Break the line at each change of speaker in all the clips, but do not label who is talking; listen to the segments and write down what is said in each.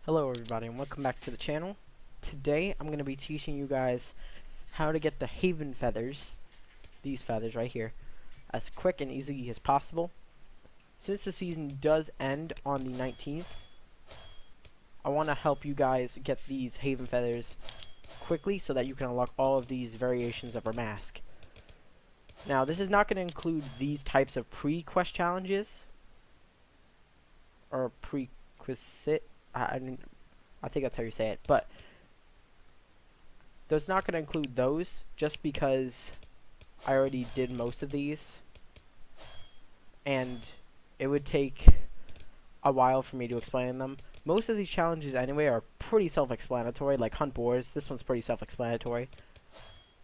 Hello everybody and welcome back to the channel. Today I'm going to be teaching you guys how to get the Haven feathers, these feathers right here, as quick and easy as possible. Since the season does end on the 19th, I want to help you guys get these Haven feathers quickly so that you can unlock all of these variations of our mask. Now this is not going to include these types of pre-quest challenges or prerequisite. I think that's how you say it, but that's not going to include those just because I already did most of these and it would take a while for me to explain them. Most of these challenges anyway are pretty self-explanatory, like hunt boars. This one's pretty self-explanatory,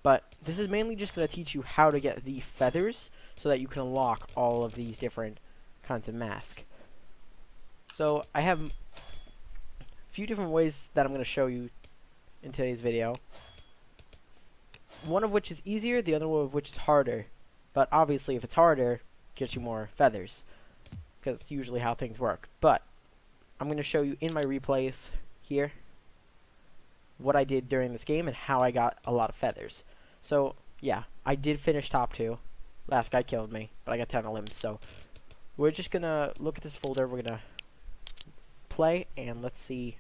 but this is mainly just going to teach you how to get the feathers so that you can unlock all of these different kinds of masks. So I have few different ways that I'm going to show you in today's video. One of which is easier, the other one of which is harder. But obviously if it's harder, it gets you more feathers, because it's usually how things work. But I'm going to show you in my replays here what I did during this game and how I got a lot of feathers. So yeah, I did finish top 2. Last guy killed me, but I got 10 limbs. So we're just going to look at this folder. We're going to play and let's see.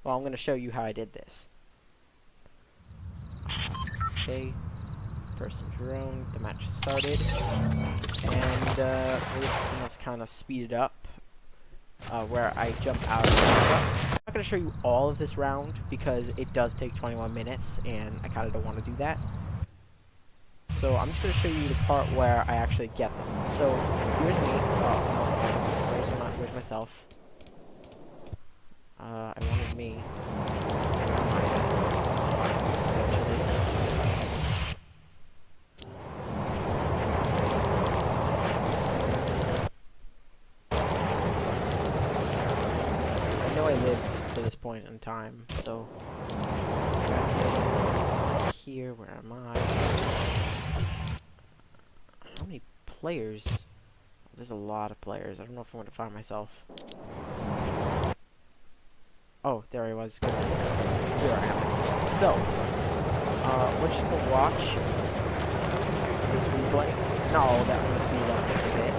Well, I'm going to show you how I did this. Okay, person drone, the match has started, and we're just kind of speed it up, where I jump out of the bus. I'm not going to show you all of this round because it does take 21 minutes, and I kind of don't want to do that. So I'm just going to show you the part where I actually get them. So here's me. Oh, no, where's myself? I wanted me. I know I lived to this point in time, so here, where am I? How many players? There's a lot of players. I don't know if I'm going to find myself. Oh, there I was. Here I am. So, let's just go watch this replay. Not all of that, I'm going to speed it up just a bit.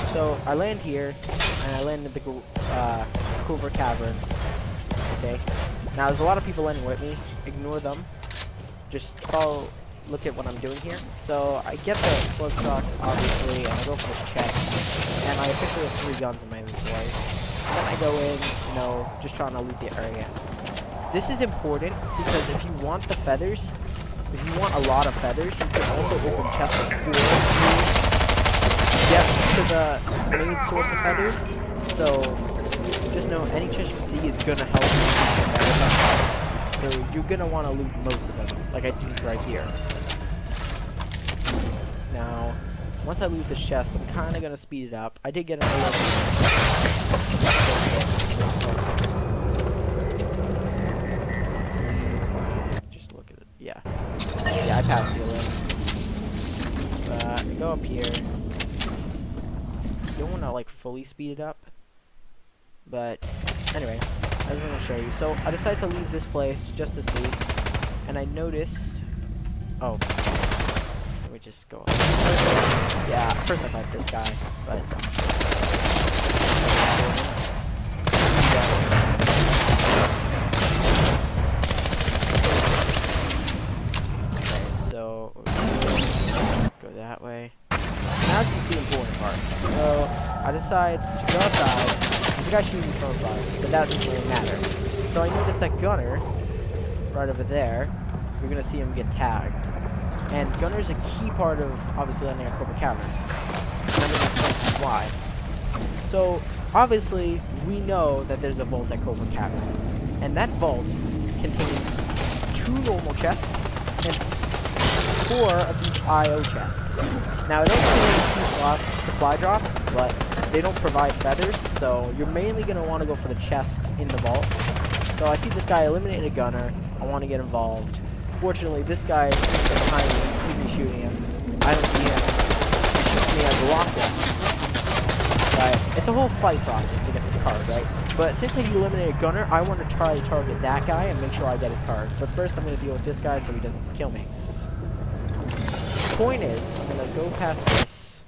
So, I land here, and I land in the Coover Cavern. Okay. Now, there's a lot of people landing with me. Ignore them. Just look at what I'm doing here. So, I get the slug truck, obviously, and I go for this chest. And I officially have 3 guns in my inventory. And then I go in, you know, just trying to loot the area. This is important because if you want the feathers, if you want a lot of feathers, you can also open chests before you get to the main source of feathers. So just know any chest you see is gonna help you get feathers. So you're gonna want to loot most of them, like I do right here. Now, once I loot this chest, I'm kind of gonna speed it up. I did get an just look at it. Yeah, I passed the limit. Go up here. You don't want to like fully speed it up, but anyway, I was gonna show you. So I decided to leave this place just to see, and I noticed. Oh. Let me just go up. Yeah, first I fight this guy, but okay, so go that way. Now this is the important part. So I decide to go outside. There's a guy shooting from above, but that doesn't really matter. So I noticed that gunner right over there. You're gonna see him get tagged. And gunner is a key part of obviously landing a Cobra Cavern. Why? So obviously we know that there's a vault at Cobra Cavern, and that vault contains 2 normal chests and 4 of each IO chest. Now it also contains supply drops, but they don't provide feathers, so you're mainly going to want to go for the chest in the vault. So I see this guy eliminated a gunner. I want to get involved. Fortunately, this guy is behind me, sees me shooting him. I don't see him. He shoots me as a rocket. But it's a whole fight process to get card, right? But since I eliminated Gunner, I want to try to target that guy and make sure I get his card. But first, I'm going to deal with this guy so he doesn't kill me. Point is, I'm going to go past this.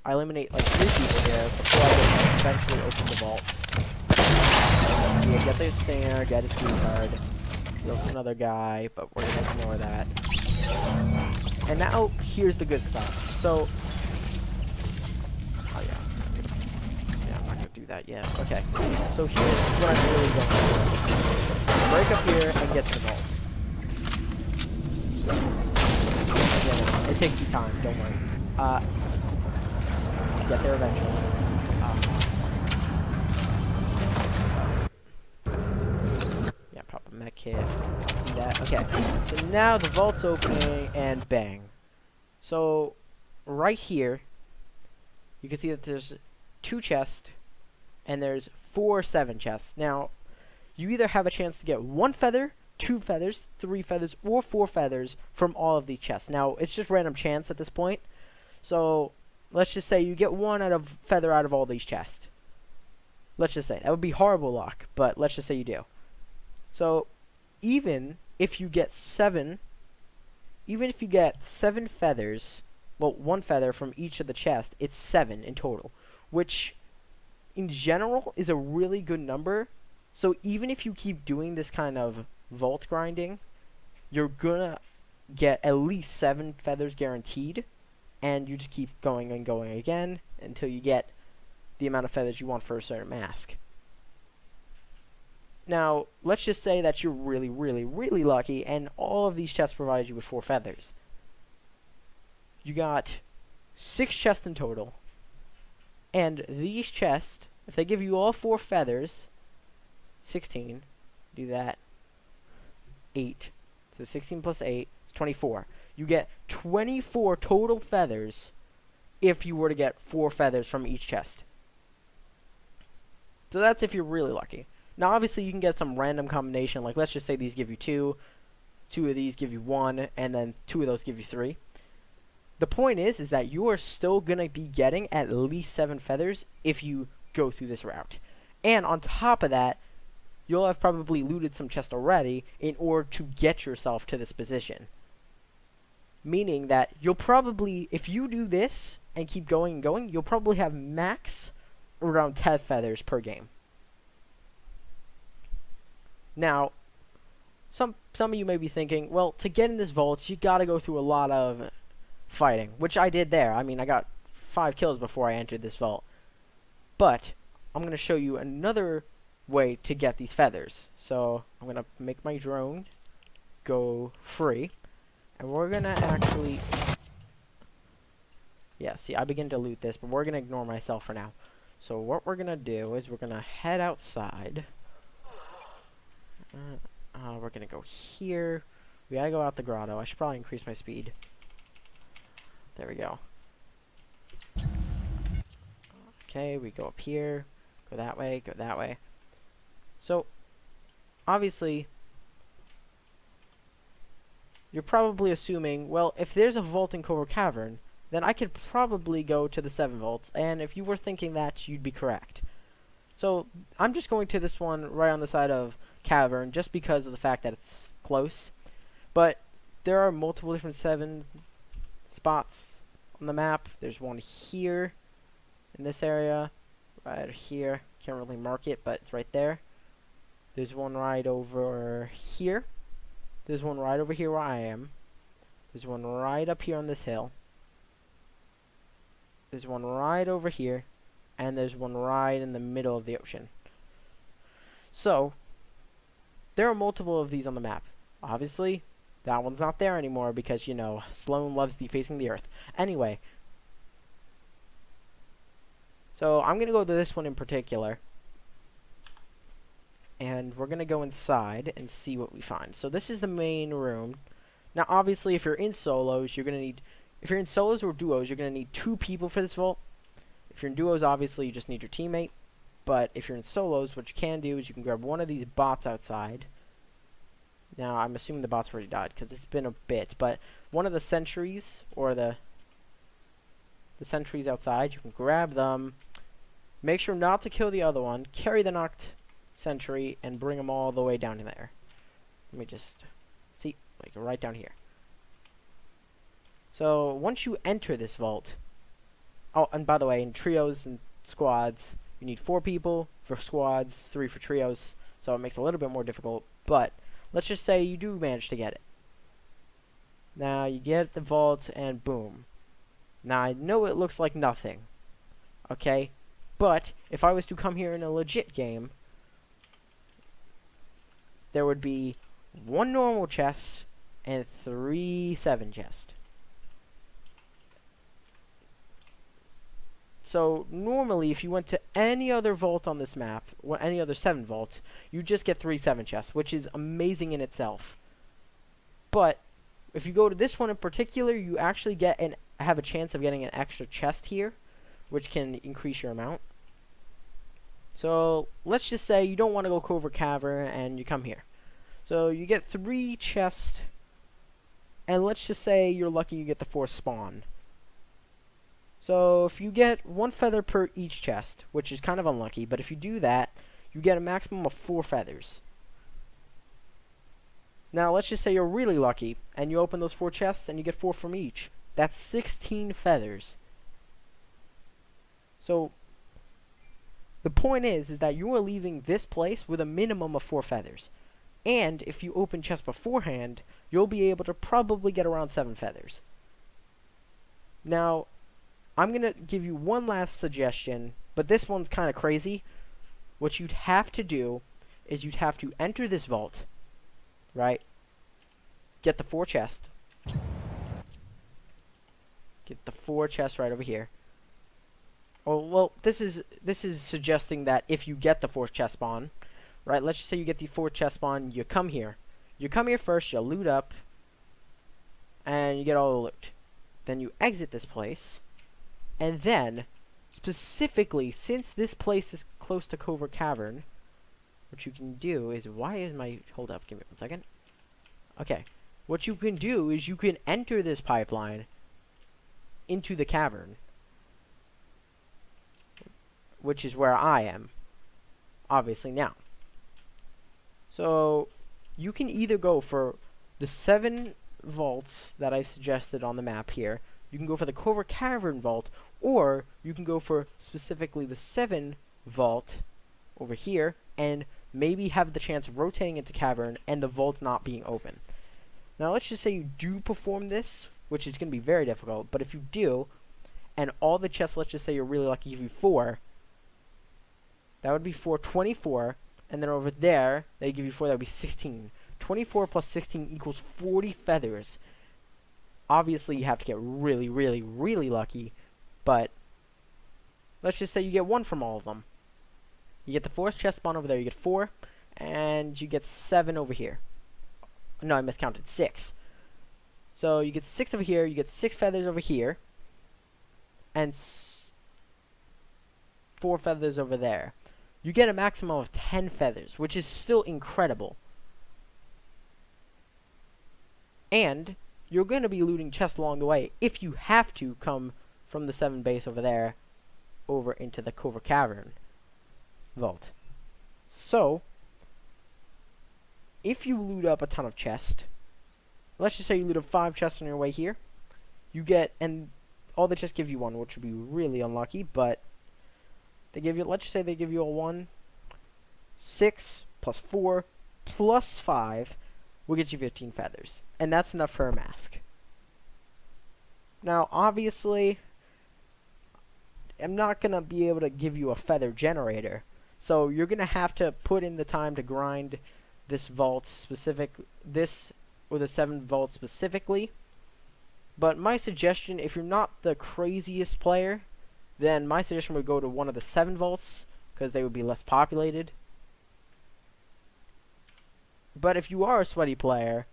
I eliminate like 3 people here before I eventually open the vault. Yeah, get the stinger, get his key card. There's another guy, but we're going to ignore that. And now, here's the good stuff. So, oh yeah. Yeah, I'm not going to do that yet. Okay, so here's what I'm really going for. Break up here and get to the vault. Yeah, it takes you time, don't worry. Get there eventually. Yeah, pop a mech kit. See that? Okay. So now the vault's opening, and bang. So, right here, you can see that there's 2 chests, and there's 4 7 chests. Now, you either have a chance to get 1 feather, 2 feathers, 3 feathers, or 4 feathers from all of these chests. Now, it's just random chance at this point. So, let's just say you get 1 feather out of all these chests. Let's just say. That would be horrible luck, but let's just say you do. So, even if you get 7 feathers, well, 1 feather from each of the chests, it's 7 in total, which in general is a really good number. So, even if you keep doing this kind of vault grinding, you're gonna get at least 7 feathers guaranteed. And you just keep going and going again until you get the amount of feathers you want for a certain mask. Now, let's just say that you're really, really, really lucky and all of these chests provide you with 4 feathers. You got 6 chests in total. And these chests, if they give you all 4 feathers, 16, do that, 8. So 16 plus 8 is 24. You get 24 total feathers if you were to get 4 feathers from each chest. So that's if you're really lucky. Now, obviously, you can get some random combination. Like, let's just say these give you 2. 2 of these give you 1. And then 2 of those give you 3. The point is that you are still going to be getting at least 7 feathers if you go through this route. And on top of that, you'll have probably looted some chests already in order to get yourself to this position. Meaning that you'll probably, if you do this and keep going and going, you'll probably have max around 10 feathers per game. Now, some of you may be thinking, well, to get in this vault, you gotta go through a lot of fighting, which I did there. I mean, I got 5 kills before I entered this vault. But I'm gonna show you another way to get these feathers. So I'm gonna make my drone go free. And we're gonna actually... Yeah, see, I begin to loot this, but we're gonna ignore myself for now. So what we're gonna do is we're gonna head outside. We're gonna go here. We gotta go out the grotto. I should probably increase my speed. There we go. Okay, we go up here. Go that way, go that way. So, obviously... You're probably assuming, well, if there's a vault in Cobra Cavern, then I could probably go to the 7 vaults, and if you were thinking that, you'd be correct. So, I'm just going to this one right on the side of Cavern, just because of the fact that it's close. But there are multiple different 7 spots on the map. There's one here, in this area, right here. Can't really mark it, but it's right there. There's one right over here. There's one right over here where I am. There's one right up here on this hill. There's one right over here. And there's one right in the middle of the ocean. So, there are multiple of these on the map. Obviously, that one's not there anymore because, you know, Sloan loves defacing the earth. Anyway. So, I'm going to go to this one in particular. And we're going to go inside and see what we find. So this is the main room. Now, obviously, if you're in solos, you're going to need... If you're in solos or duos, you're going to need 2 people for this vault. If you're in duos, obviously, you just need your teammate. But if you're in solos, what you can do is you can grab one of these bots outside. Now, I'm assuming the bot's already died because it's been a bit. But one of the sentries, or the sentries outside, you can grab them. Make sure not to kill the other one. Carry the knocked sentry and bring them all the way down there. Let me just see, like right down here. So once you enter this vault, oh, and by the way, in trios and squads, you need 4 people for squads, 3 for trios, so it makes it a little bit more difficult. But let's just say you do manage to get it. Now you get the vault and boom. Now I know it looks like nothing, okay? But if I was to come here in a legit game, there would be 1 normal chest and 3 7 chests. So normally, if you went to any other vault on this map, or any other 7 vaults, you just get 3 7 chests, which is amazing in itself. But if you go to this one in particular, you actually have a chance of getting an extra chest here, which can increase your amount. So let's just say you don't want to go Covert Cavern and you come here. So you get 3 chests, and let's just say you're lucky you get the 4th spawn. So if you get 1 feather per each chest, which is kind of unlucky, but if you do that, you get a maximum of 4 feathers. Now let's just say you're really lucky, and you open those 4 chests, and you get 4 from each. That's 16 feathers. So the point is that you are leaving this place with a minimum of 4 feathers. And if you open chests beforehand, you'll be able to probably get around 7 feathers. Now, I'm going to give you one last suggestion, but this one's kind of crazy. What you'd have to do is you'd have to enter this vault, right? Get the 4 chests. Get the 4 chests right over here. Oh, well, this is suggesting that if you get the 4th chest spawn, right? Let's just say you get the 4th chest spawn, you come here. You come here first, you loot up, and you get all the loot. Then you exit this place. And then, specifically, since this place is close to Covert Cavern, what you can do is, hold up, give me 1 second. Okay, what you can do is you can enter this pipeline into the cavern, which is where I am, obviously now. So, you can either go for the 7 vaults that I've suggested on the map here. You can go for the Covert Cavern vault, or you can go for specifically the 7 vault over here, and maybe have the chance of rotating into cavern and the vault not being open. Now let's just say you do perform this, which is going to be very difficult, but if you do, and all the chests, let's just say you're really lucky, give you 4, that would be 24, and then over there, they give you 4, that would be 16. 24 plus 16 equals 40 feathers. Obviously, you have to get really, really, really lucky, but let's just say you get 1 from all of them. You get the 4th chest spawn over there, you get 4, and you get 7 over here. No, I miscounted, 6. So you get 6 over here, you get 6 feathers over here, and 4 feathers over there. You get a maximum of 10 feathers, which is still incredible. And you're going to be looting chests along the way if you have to come from the 7 base over there over into the Covert Cavern vault. So, if you loot up a ton of chests, let's just say you loot up 5 chests on your way here, you get, and all the chests give you 1, which would be really unlucky, but they give you, let's just say they give you a 1, 6 plus 4 plus 5 will get you 15 feathers, and that's enough for a mask. Now, obviously, I'm not going to be able to give you a feather generator, so you're going to have to put in the time to grind this vault or the 7 vault specifically. But my suggestion, if you're not the craziest player, then my suggestion would go to one of the 7 vaults, because they would be less populated. But if you are a sweaty player,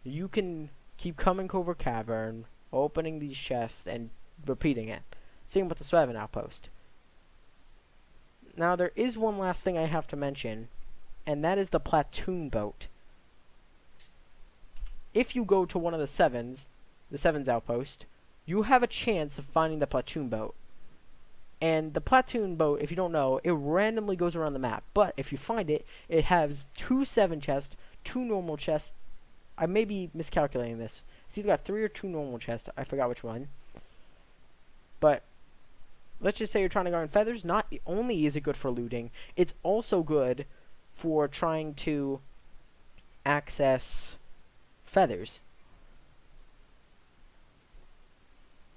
you can keep coming Covert Cavern, opening these chests, and repeating it. Same with the Sweven outpost. Now, there is one last thing I have to mention, and that is the platoon boat. If you go to one of the 7's outpost, you have a chance of finding the platoon boat. And the platoon boat, if you don't know, it randomly goes around the map. But if you find it, it has 2 7 chests, 2 normal chests. I may be miscalculating this. It's either got 3 or 2 normal chests. I forgot which one. But let's just say you're trying to guard feathers. Not only is it good for looting, it's also good for trying to access feathers.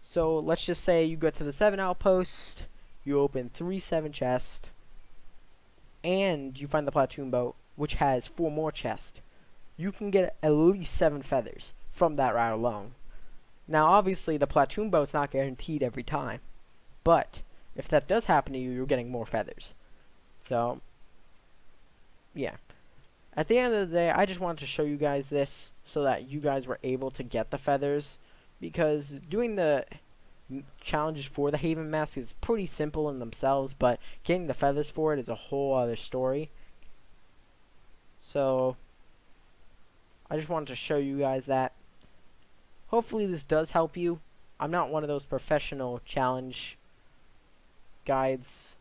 So let's just say you go to the 7 outpost, you open 3 7 chests, and you find the platoon boat, which has 4 more chests. You can get at least 7 feathers from that route alone. Now, obviously, the platoon boat's not guaranteed every time, but if that does happen to you, you're getting more feathers. So, yeah. At the end of the day, I just wanted to show you guys this so that you guys were able to get the feathers, because doing the challenges for the Haven mask is pretty simple in themselves, but getting the feathers for it is a whole other story. So, I just wanted to show you guys that. Hopefully this does help you. I'm not one of those professional challenge guides,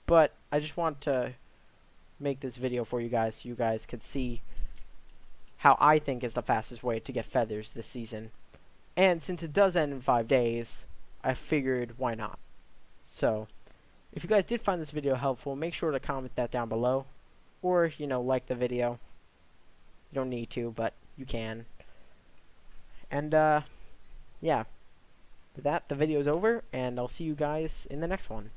but I just want to make this video for you guys so you guys could see how I think is the fastest way to get feathers this season. And since it does end in 5 days, I figured why not. So, if you guys did find this video helpful, make sure to comment that down below. Or, you know, like the video. You don't need to, but you can. And, yeah. With that, the video's over, and I'll see you guys in the next one.